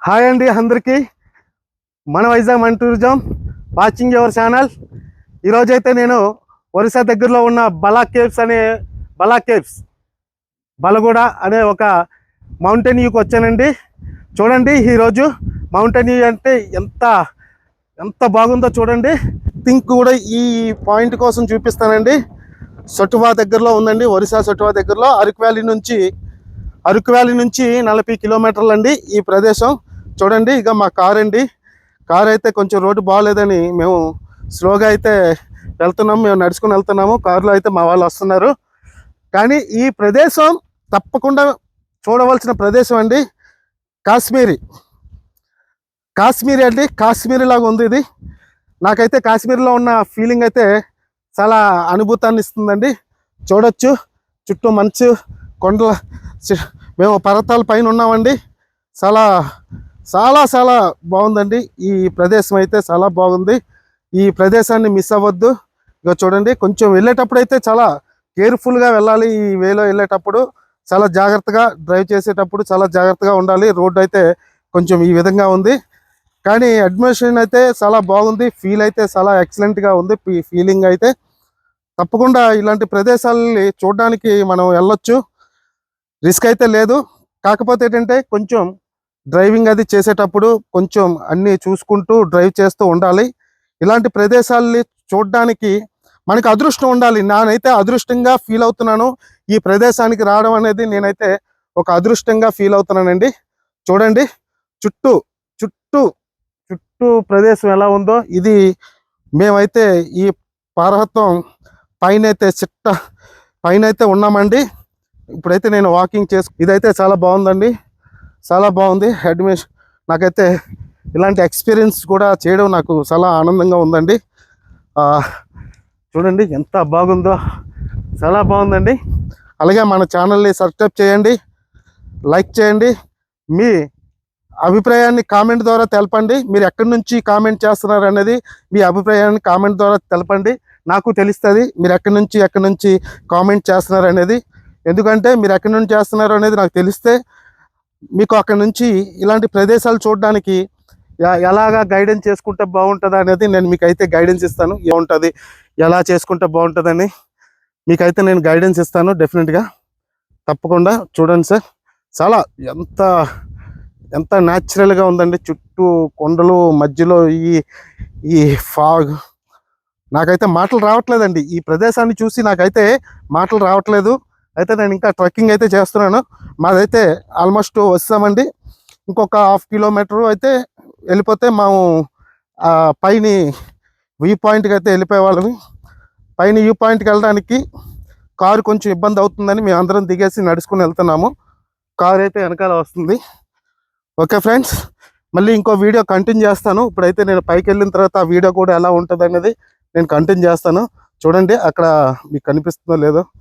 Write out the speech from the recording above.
Hi అండి అందరికీ. మన వైజాగ్ మన టూరిజం వాచింగ్ యువర్ ఛానల్. ఈరోజైతే నేను ఒరిస్సా దగ్గరలో ఉన్న బలగూడ అనే ఒక మౌంటైన్ వ్యూకి వచ్చానండి. చూడండి ఈరోజు మౌంటైన్ వ్యూ అంటే ఎంత ఎంత బాగుందో చూడండి. థింక్ కూడా ఈ పాయింట్ కోసం చూపిస్తానండి. సటువా దగ్గరలో ఉందండి, ఒరిస్సా సటువా దగ్గరలో. అరకు వ్యాలీ నుంచి 40 కిలోమీటర్లు అండి ఈ ప్రదేశం. చూడండి, ఇక మా కార్ అండి. కార్ అయితే కొంచెం రోడ్డు బాగోలేదని మేము స్లోగా అయితే వెళ్తున్నాము. మేము నడుచుకుని వెళ్తున్నాము, కారులో అయితే మా వాళ్ళు వస్తున్నారు. కానీ ఈ ప్రదేశం తప్పకుండా చూడవలసిన ప్రదేశం అండి. కాశ్మీరీ అండి, కాశ్మీరీ లాగా ఉంది ఇది. నాకైతే కాశ్మీర్లో ఉన్న ఫీలింగ్ అయితే చాలా అనుభూతాన్ని ఇస్తుందండి. చూడొచ్చు చుట్టూ మంచు కొండల, మేము పర్వతాల పైన ఉన్నామండి. చాలా చాలా చాలా బాగుందండి ఈ ప్రదేశం అయితే. చాలా బాగుంది. ఈ ప్రదేశాన్ని మిస్ అవ్వద్దు. ఇక చూడండి, కొంచెం వెళ్ళేటప్పుడు అయితే చాలా కేర్ఫుల్గా వెళ్ళాలి. ఈ వేలో వెళ్ళేటప్పుడు చాలా జాగ్రత్తగా, డ్రైవ్ చేసేటప్పుడు చాలా జాగ్రత్తగా ఉండాలి. రోడ్డు అయితే కొంచెం ఈ విధంగా ఉంది, కానీ అడ్మినిస్ట్రేషన్ అయితే చాలా బాగుంది. ఫీల్ అయితే చాలా ఎక్సలెంట్గా ఉంది. ఫీలింగ్ అయితే తప్పకుండా ఇలాంటి ప్రదేశాలని చూడడానికి మనం వెళ్ళొచ్చు. రిస్క్ అయితే లేదు. కాకపోతే ఏంటంటే కొంచెం డ్రైవింగ్ అది చేసేటప్పుడు కొంచెం అన్నీ చూసుకుంటూ డ్రైవ్ చేస్తూ ఉండాలి. ఇలాంటి ప్రదేశాలని చూడడానికి మనకి అదృష్టం ఉండాలి. నేనైతే అదృష్టంగా ఫీల్ అవుతున్నాను. ఈ ప్రదేశానికి రావడం అనేది నేనైతే ఒక అదృష్టంగా ఫీల్ అవుతున్నానండి. చూడండి చుట్టూ చుట్టూ చుట్టూ ప్రదేశం ఎలా ఉందో. ఇది మేమైతే ఈ పర్వతం పైన అయితే ఉన్నామండి. ఇప్పుడైతే నేను వాకింగ్ ఇదైతే చాలా బాగుందండి, చాలా బాగుంది. నాకైతే ఇలాంటి ఎక్స్పీరియన్స్ కూడా చేయడం నాకు చాలా ఆనందంగా ఉందండి. చూడండి ఎంత బాగుందో, చాలా బాగుందండి. అలాగే మన ఛానల్ని సబ్స్క్రైబ్ చేయండి, లైక్ చేయండి. మీ అభిప్రాయాన్ని కామెంట్ ద్వారా తెలపండి. మీరు ఎక్కడి నుంచి కామెంట్ చేస్తున్నారు అనేది మీ అభిప్రాయాన్ని కామెంట్ ద్వారా తెలపండి. నాకు తెలుస్తుంది మీరు ఎక్కడి నుంచి కామెంట్ చేస్తున్నారు అనేది. ఎందుకంటే మీరు ఎక్కడి నుంచి చేస్తున్నారు అనేది నాకు తెలిస్తే మీకు అక్కడి నుంచి ఇలాంటి ప్రదేశాలు చూడడానికి ఎలాగా గైడెన్స్ చేసుకుంటే బాగుంటుంది అనేది నేను మీకైతే గైడెన్స్ ఇస్తాను. ఏముంటుంది, ఎలా చేసుకుంటే బాగుంటుందని మీకైతే నేను గైడెన్స్ ఇస్తాను డెఫినెట్గా. తప్పకుండా చూడండి సార్. చాలా ఎంత న్యాచురల్గా ఉందండి. చుట్టూ కొండలు మధ్యలో ఈ ఫాగ్. నాకైతే మాటలు రావట్లేదండి. ఈ ప్రదేశాన్ని చూసి నాకైతే మాటలు రావట్లేదు. అయితే నేను ఇంకా ట్రెక్కింగ్ అయితే చేస్తున్నాను. మాదైతే ఆల్మోస్ట్ వస్తామండి. ఇంకొక 1/2 కిలోమీటర్ అయితే వెళ్ళిపోతే మేము పైన వ్యూ పాయింట్కి అయితే వెళ్ళిపోయేవాళ్ళమి. పైన వ్యూ పాయింట్కి వెళ్ళడానికి కారు కొంచెం ఇబ్బంది అవుతుందని మేము అందరం దిగేసి నడుచుకుని వెళ్తున్నాము. కారు అయితే వెనకాల వస్తుంది. ఓకే ఫ్రెండ్స్, మళ్ళీ ఇంకో వీడియో కంటిన్యూ చేస్తాను. ఇప్పుడైతే నేను పైకి వెళ్ళిన తర్వాత ఆ వీడియో కూడా ఎలా ఉంటుంది అనేది నేను కంటిన్యూ చేస్తాను. చూడండి అక్కడ మీకు కనిపిస్తుందో లేదో.